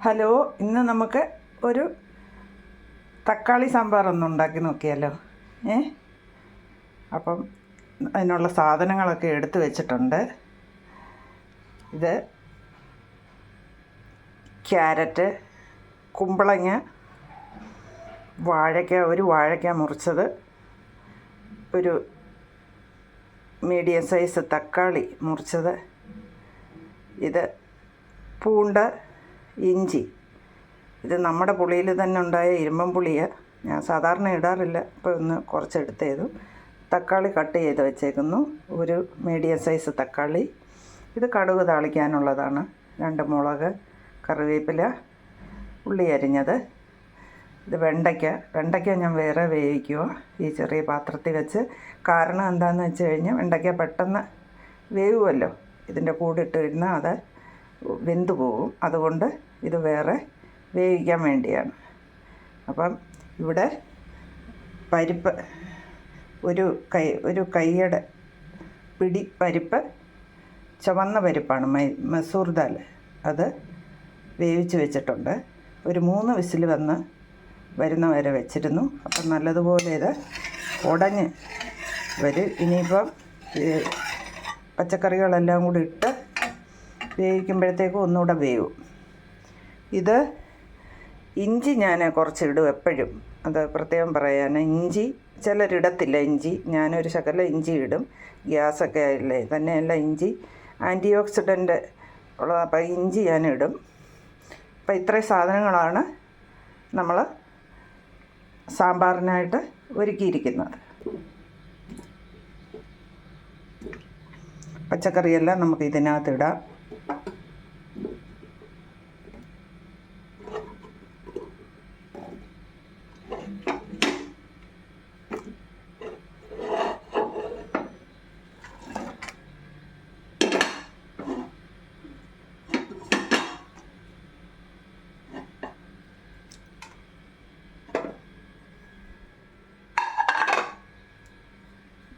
Hello, ഇന്ന് നമുക്ക് ഒരു തക്കാളി സാമ്പാർ ഒന്ന് ഉണ്ടാക്കി നോക്കിയാലോ. അപ്പം അതിനുള്ള സാധനങ്ങളൊക്കെ എടുത്തു വെച്ചിട്ടുണ്ട്. ഇത് ക്യാരറ്റ്, കുമ്പളങ്ങ, ഒരു വാഴയ്ക്ക മുറിച്ചത്, ഒരു മീഡിയം സൈസ് തക്കാളി മുറിച്ചത്, ഇത് പൂണ്ട്, ഇഞ്ചി. ഇത് നമ്മുടെ പുളിയിൽ തന്നെ ഉണ്ടായ ഇരുമ്പൻ പുളിയാണ്. ഞാൻ സാധാരണ ഇടാറില്ല, ഇപ്പോൾ ഒന്ന് കുറച്ചെടുത്തേതു. തക്കാളി കട്ട് ചെയ്ത് വെച്ചേക്കുന്നു, ഒരു മീഡിയം സൈസ് തക്കാളി. ഇത് കടുക് താളിക്കാനുള്ളതാണ്. 2 മുളക്, കറിവേപ്പില, ഉള്ളി അരിഞ്ഞത്. ഇത് വെണ്ടയ്ക്ക ഞാൻ വേറെ വേവിക്കുക ഈ ചെറിയ പാത്രത്തിൽ വെച്ച്. കാരണം എന്താണെന്ന് വെച്ച് കഴിഞ്ഞാൽ വെണ്ടയ്ക്ക പെട്ടെന്ന് വേവുമല്ലോ, ഇതിൻ്റെ കൂടെ ഇട്ട് കഴിഞ്ഞാൽ അത് വെന്ത് പോകും. അതുകൊണ്ട് ഇത് വേറെ വേവിക്കാൻ വേണ്ടിയാണ്. അപ്പം ഇവിടെ പരിപ്പ്, ഒരു കൈയുടെ പിടി പരിപ്പ്, ചുവന്ന പരിപ്പാണ്, മസൂർ ദാൽ. അത് വേവിച്ച് വെച്ചിട്ടുണ്ട്. ഒരു 3 വിസിൽ വരുന്ന വരെ വെച്ചിരുന്നു. അപ്പം നല്ലതുപോലെ ഇത് ഉടഞ്ഞ് വരും. ഇനിയിപ്പം പച്ചക്കറികളെല്ലാം കൂടി ഇട്ട് വേവിക്കുമ്പോഴത്തേക്കും ഒന്നുകൂടെ വേവും. ഇത് ഇഞ്ചി ഞാൻ കുറച്ചിടും എപ്പോഴും, അത് പ്രത്യേകം പറയാൻ. ഇഞ്ചി ചിലരിടത്തില്ല ഇഞ്ചി, ഞാനൊരു ശകലം ഇഞ്ചി ഇടും. ഗ്യാസൊക്കെ ആയില്ലേ, തന്നെയല്ല ഇഞ്ചി ആൻറ്റി ഓക്സിഡൻറ്റ് ഉള്ളത്. അപ്പം ഇഞ്ചി ഞാനിടും. അപ്പം ഇത്രയും സാധനങ്ങളാണ് നമ്മൾ സാമ്പാറിനായിട്ട് ഒരുക്കിയിരിക്കുന്നത്. പച്ചക്കറിയെല്ലാം നമുക്ക് ഇതിനകത്തിടാം.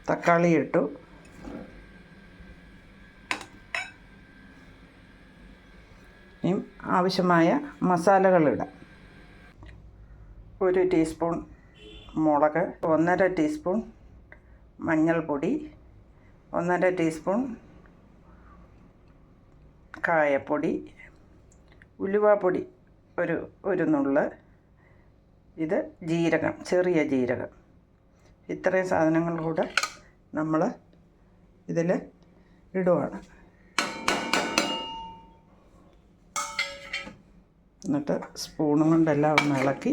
തക്കാളി ഇട്ടു. ഇനി ആവശ്യമായ മസാലകളിടാം. 1 ടീസ്പൂൺ മുളക്, 1.5 ടീസ്പൂൺ മഞ്ഞൾപ്പൊടി, 1.5 ടീസ്പൂൺ കായപ്പൊടി, ഉലുവാപ്പൊടി ഒരു നുള്ള്, ഇത് ജീരകം, ചെറിയ ജീരകം. ഇത്രയും സാധനങ്ങൾ കൂടെ നമ്മൾ ഇതിൽ ഇടുവാണ്. എന്നിട്ട് സ്പൂണും കൊണ്ടെല്ലാം ഒന്ന് ഇളക്കി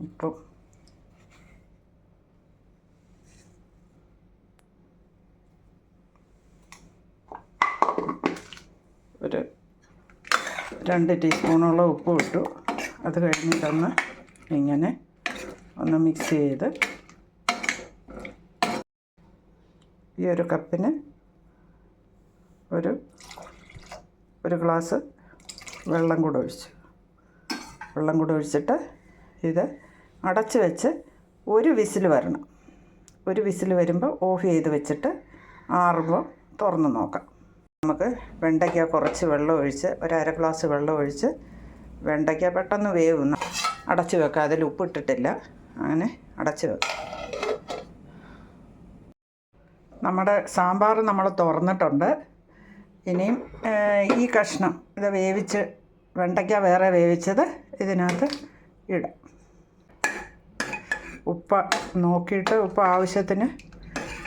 ഉപ്പും ഒരു 2 ടീസ്പൂണോളം ഉപ്പ് ഇട്ടു. അത് കഴിഞ്ഞിട്ടൊന്ന് ഇങ്ങനെ ഒന്ന് മിക്സ് ചെയ്ത് ഈ ഒരു കപ്പിന് ഒരു ഗ്ലാസ് വെള്ളം കൂടെ ഒഴിച്ചിട്ട് ഇത് അടച്ച് വെച്ച് 1 വിസിൽ വരണം. 1 വിസിൽ വരുമ്പോൾ ഓഫ് ചെയ്ത് വെച്ചിട്ട് ആറുമ്പോൾ തുറന്ന് നോക്കാം. നമുക്ക് വെണ്ടയ്ക്ക കുറച്ച് വെള്ളം ഒഴിച്ച്, 1/2 ഗ്ലാസ് വെള്ളം ഒഴിച്ച്, വെണ്ടയ്ക്ക പെട്ടെന്ന് വേവുന്ന അടച്ച് വെക്കുക. അതിൽ ഉപ്പിട്ടിട്ടില്ല, അങ്ങനെ അടച്ച് വെക്കുക. നമ്മുടെ സാമ്പാർ നമ്മൾ തുറന്നിട്ടുണ്ട്. ഇനിയും ഈ കഷ്ണം ഇത് വെണ്ടയ്ക്ക വേറെ വേവിച്ചത് ഇതിനകത്ത് ഇടാം. ഉപ്പ് നോക്കിയിട്ട്, ഉപ്പ് ആവശ്യത്തിന്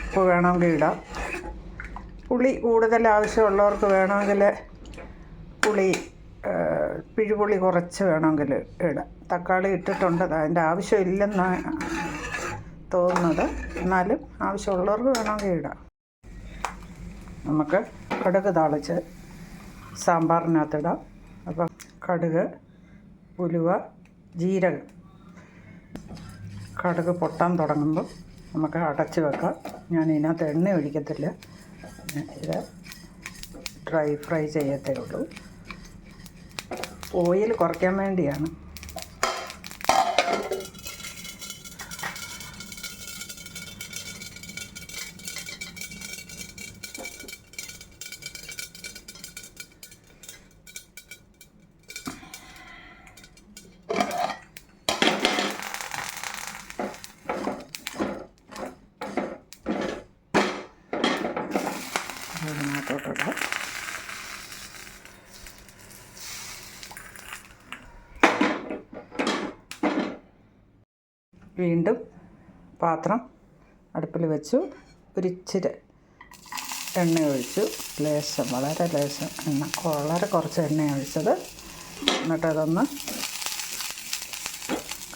ഉപ്പ് വേണമെങ്കിൽ ഇടാം. പുളി കൂടുതൽ ആവശ്യമുള്ളവർക്ക് വേണമെങ്കിൽ പിഴുപുളി കുറച്ച് വേണമെങ്കിൽ ഇടാം. തക്കാളി ഇട്ടിട്ടുണ്ട്, അതിൻ്റെ ആവശ്യമില്ലെന്നാണ് തോന്നുന്നത്. എന്നാലും ആവശ്യമുള്ളവർക്ക് വേണമെങ്കിൽ ഇടാം. നമുക്ക് കടുക് താളിച്ച് സാമ്പാറിനകത്തിടാം. അപ്പം കടുക്, ഉലുവ, ജീരകം. കടുക് പൊട്ടാൻ തുടങ്ങുമ്പോൾ നമുക്ക് അടച്ച് വെക്കാം. ഞാൻ ഇതിനകത്ത് എണ്ണ ഒഴിക്കത്തില്ല, ഇത് ഡ്രൈ ഫ്രൈ ചെയ്യത്തേ ഉള്ളൂ. ഓയിൽ കുറയ്ക്കാൻ വേണ്ടിയാണ്. ഇതിനകത്തോട്ടിടാം. വീണ്ടും പാത്രം അടുപ്പിൽ വെച്ചു. ഒരിച്ചിരി എണ്ണ ഒഴിച്ചു. ലേശം, വളരെ ലേശം എണ്ണ, വളരെ കുറച്ച് എണ്ണ ഒഴിച്ചത്. എന്നിട്ടതൊന്ന്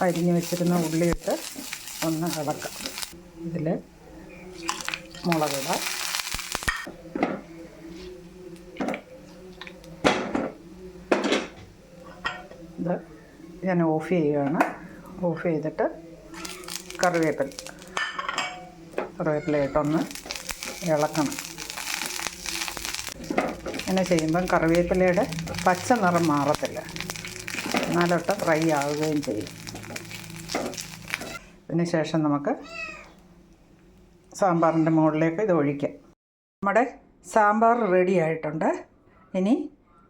അരിഞ്ഞ് വെച്ചിരുന്ന ഉള്ളിയിട്ട് ഒന്ന് ഇളക്കാം. ഇതിൽ മുളകിടാം. ഇത് ഞാൻ ഓഫ് ചെയ്യുകയാണ്. ഓഫ് ചെയ്തിട്ട് കറിവേപ്പില ഇട്ടൊന്ന് ഇളക്കണം. ഇങ്ങനെ ചെയ്യുമ്പം കറിവേപ്പിലയുടെ പച്ച നിറം മാറത്തില്ല, എന്നാലൊട്ട് ഫ്രൈ ആവുകയും ചെയ്യും. അതിന് ശേഷം നമുക്ക് സാമ്പാറിൻ്റെ മുകളിലേക്ക് ഇത് ഒഴിക്കാം. നമ്മുടെ സാമ്പാർ റെഡി ആയിട്ടുണ്ട്. ഇനി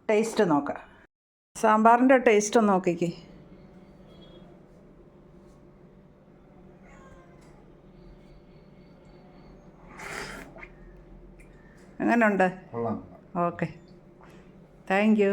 ടേസ്റ്റ് നോക്കാം. സാമ്പാറിൻ്റെ ടേസ്റ്റ് ഒന്ന് നോക്കിക്കേ. എങ്ങനെയുണ്ട്? Okay, thank you.